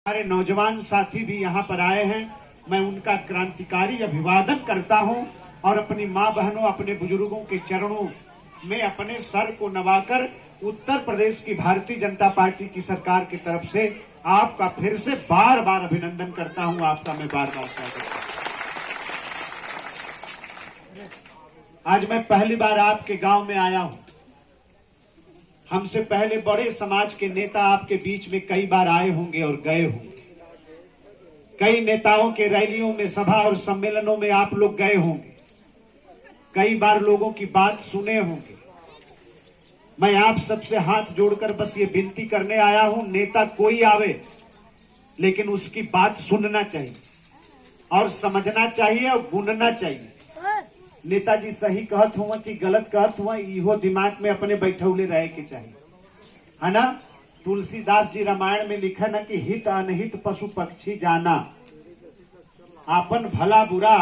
हमारे नौजवान साथी भी यहाँ पर आए हैं। मैं उनका क्रांतिकारी अभिवादन करता हूँ और अपनी माँ बहनों, अपने बुजुर्गों के चरणों में अपने सर को नवाकर उत्तर प्रदेश की भारतीय जनता पार्टी की सरकार की तरफ से आपका फिर से बार बार अभिनंदन करता हूँ। आपका मैं बार बार स्वागत करता हूँ। आज मैं पहली बार आपके गांव में आया हूँ। हमसे पहले बड़े समाज के नेता आपके बीच में कई बार आए होंगे और गए होंगे। कई नेताओं के रैलियों में, सभा और सम्मेलनों में आप लोग गए होंगे। कई बार लोगों की बात सुने होंगे। मैं आप सबसे हाथ जोड़कर बस ये विनती करने आया हूं, नेता कोई आवे लेकिन उसकी बात सुनना चाहिए और समझना चाहिए और गुनना चाहिए। नेताजी सही कहत हुआ कि गलत कहत हुआ, इहो दिमाग में अपने बैठौले रहे के चाहिए, है ना। तुलसीदास जी रामायण में लिखा ना कि हित अनहित पशु पक्षी जाना, आपन भला बुरा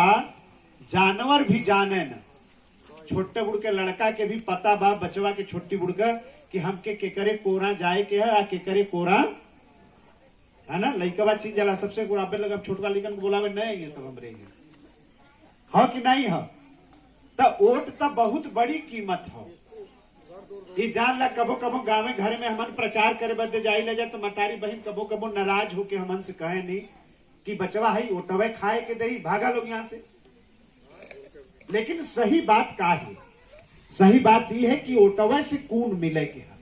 जानवर भी जाने न। छोटे बुढ़ के लड़का के भी पता बा, बचवा के छोटी बुढ़ का, कि हमके केकरे कोरा जाए के है, केकरे कोरा, है ना। लइकवा चीज जला सबसे गुराबे लगा, छोटका लिखन को बोलावे नहीं, ये सब हमरे हो कि नहीं हो। तो वोट तो बहुत बड़ी कीमत हो। ये जान ला, कबो कबो गाँव घर में हमन प्रचार करे बदे जाई ले जाए तो मतारी बहन कबो कबो नाराज होके हमन से कहे नहीं कि बचवा है ओटवे खाए के दही, भागा लोग यहाँ से। लेकिन सही बात का है, सही बात यह है कि ओटवे से कून मिले के है,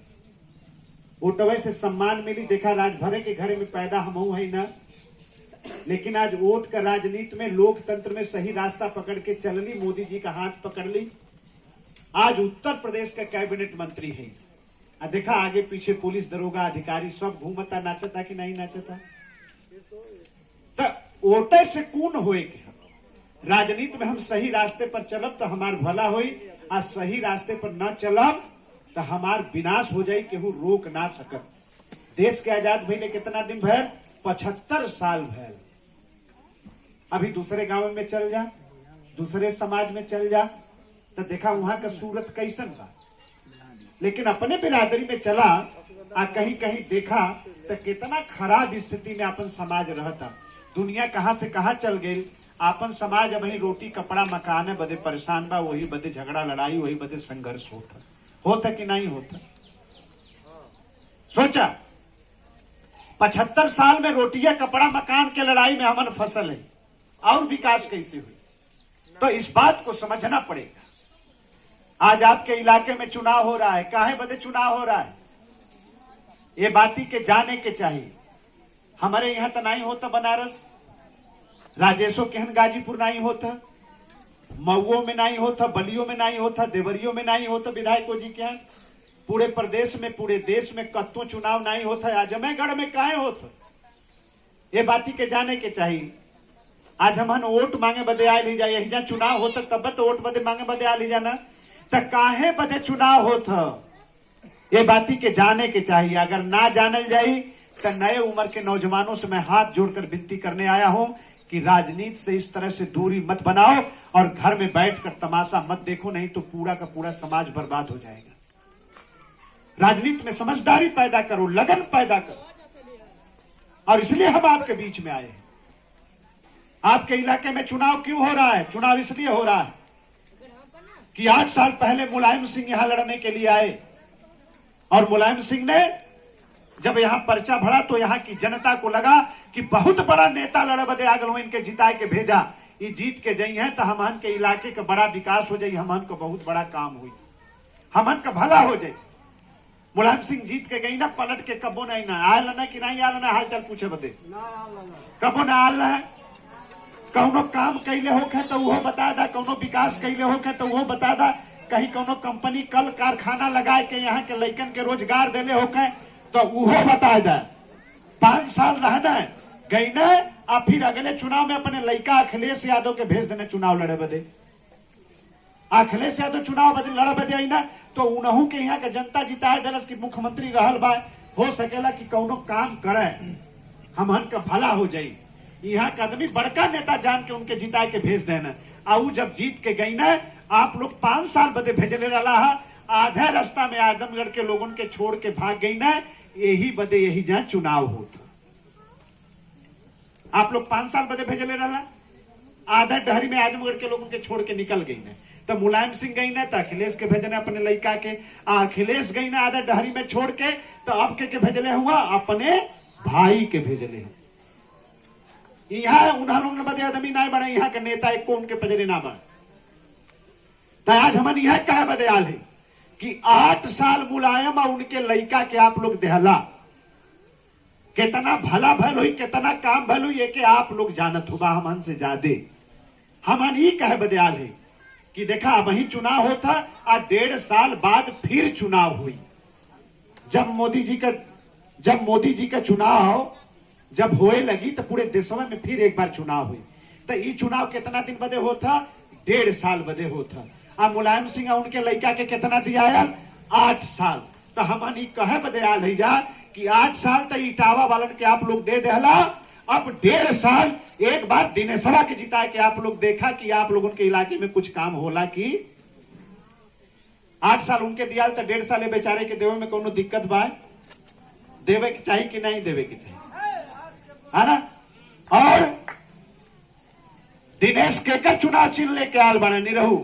ओटवे से सम्मान मिली। देखा, राजभरे के घर में पैदा हम है ना, लेकिन आज वोट का राजनीति में, लोकतंत्र में सही रास्ता पकड़ के चलनी, मोदी जी का हाथ पकड़ ली। आज उत्तर प्रदेश का कैबिनेट मंत्री है। देखा, आगे पीछे पुलिस, दरोगा, अधिकारी सब घूमता, नाचता कि नहीं नाचता। तो वोटे से कौन होए के राजनीति में हम सही रास्ते पर चलब तो हमार भला होई, आज सही रास्ते पर न चलब तो हमार विनाश हो जाये, केहू रोक ना सकत। देश के आजाद भइले कितना दिन भर? 75 साल भर। अभी दूसरे गांव में चल जा, दूसरे समाज में चल जा, तो देखा वहां का सूरत कैसन बा। लेकिन अपने बिरादरी में चला आ कहीं कहीं देखा तो कितना खराब स्थिति में अपन समाज रहता। दुनिया कहां से कहां चल गई। आपन समाज अब ही रोटी कपड़ा मकान बदे परेशान बा, वही बदे झगड़ा लड़ाई, वही बदे संघर्ष होता कि नहीं होता। सोचा 75 साल में रोटिया कपड़ा मकान के लड़ाई में हमन फसल है, और विकास कैसे हुई? तो इस बात को समझना पड़ेगा। आज आपके इलाके में चुनाव हो रहा है, काहे बदे चुनाव हो रहा है, ये बाती के जाने के चाहिए। हमारे यहां तो नहीं होता, बनारस राजेशों के हन गाजीपुर नहीं होता, मऊओं में नहीं होता, बलियों में नहीं होता, देवरियों में नहीं होता, विधायकों जी के यहाँ पूरे प्रदेश में, पूरे देश में कत्तों चुनाव नहीं होता। आजमगढ़ में काहे होता, ये बाती के जाने के चाहिए। आज हमन वोट मांगे बदे आए ली जाए, यही जहाँ चुनाव होता तब तो वोट बदे मांगे बदे आ ली जाना, तो काहे बदे चुनाव होता, ये बाती के जाने के चाहिए। अगर ना जानल जाई तो नए उम्र के नौजवानों से मैं हाथ जोड़कर विनती करने आया हूं कि राजनीति से इस तरह से दूरी मत बनाओ और घर में बैठकर तमाशा मत देखो, नहीं तो पूरा का पूरा समाज बर्बाद हो जाएगा। राजनीति में समझदारी पैदा करो, लगन पैदा करो, और इसलिए हम आपके बीच में आए हैं। आपके इलाके में चुनाव क्यों हो रहा है? चुनाव इसलिए हो रहा है कि 8 साल पहले मुलायम सिंह यहां लड़ने के लिए आए, और मुलायम सिंह ने जब यहां पर्चा भरा तो यहां की जनता को लगा कि बहुत बड़ा नेता लड़े बदे आगल हो, इनके जिताए के भेजा, ये जीत के जई है तो हमन के इलाके का बड़ा विकास हो जाये, हमन को बहुत बड़ा काम हुई, हमन का भला हो जाये। मुलायम सिंह जीत के गई ना, पलट के कबो नहीं ना आयल ना, कि नहीं आयल ना, हाल चाल पूछे बदे कबो ना आयल है। कौनो काम कैले होके तो वो बता दा, कौनो विकास कैले होके तो वो बता दा, कहीं कौनो कंपनी कल कारखाना लगाए के यहाँ के लइकन के रोजगार देले होके तो वो बता दा। 5 साल रहना गई न, और फिर अगले चुनाव में अपने लइका अखिलेश यादव के भेज देने चुनाव लड़े बदे। अखिलेश यादव चुनाव बदे लड़े बदे आई ना, तो उनहू के यहाँ के जनता जिताए दलस की मुख्यमंत्री रहल बा, हो सकेला कि कौनो काम करे, हमन का भला हो जाये। यहाँ का आदमी बड़का नेता जान के उनके जिताए के भेज देना, आऊ जब जीत के गई ना, आप लोग 5 साल बदे भेजले रहा, आधा रास्ता में आजमगढ़ के लोगों के छोड़ के भाग गई ना, यही बदे यही जहाँ चुनाव होता। आप लोग 5 साल बदे भेजले रहा। आधा डहरी में आजमगढ़ के लोगों के छोड़ के निकल गई ने। तो मुलायम सिंह गई ना तो अखिलेश के भेजने अपने लड़का के, अखिलेश गई ना आधा डहरी में छोड़ के, तो अब के भेजले हुआ अपने भाई के भेजले। यहाँ उन्होंने बदे आदमी ना बने, यहाँ के नेता एक को उनके पजरे ना बने। तो आज हमन यह कह बदे आल है कि 8 साल मुलायम और उनके लड़का के आप लोग देहला, कितना भला भल हुई, कितना काम भल हुई, कि आप लोग जानत होगा हमन से ज्यादा। हमन ही कह बदे आल है कि देखा वही चुनाव होता और 1.5 साल बाद फिर चुनाव हुई। जब मोदी जी का चुनाव जब होए लगी तो पूरे देशवा में फिर एक बार चुनाव हुई। तो ये चुनाव कितना दिन बदे होता? 1.5 साल बदे होता। अब मुलायम सिंह उनके लड़का के कितना दिया? 8 साल। तो हमन ही कहे बदे आल है जा कि 8 साल तो इटावा वालन के आप लोग दे देला, अब 1.5 साल एक बार दिनेशवा के जिता के आप लोग देखा कि आप लोगों के इलाके में कुछ काम होला कि 8 साल उनके दिया तो 1.5 साल बेचारे के देवे में कोनो दिक्कत बा? देवे के चाहिए कि नहीं देवे के चाहिए, है ना? और दिनेश के चुनाव चिन्ह लेके आल बने नहीं रहू।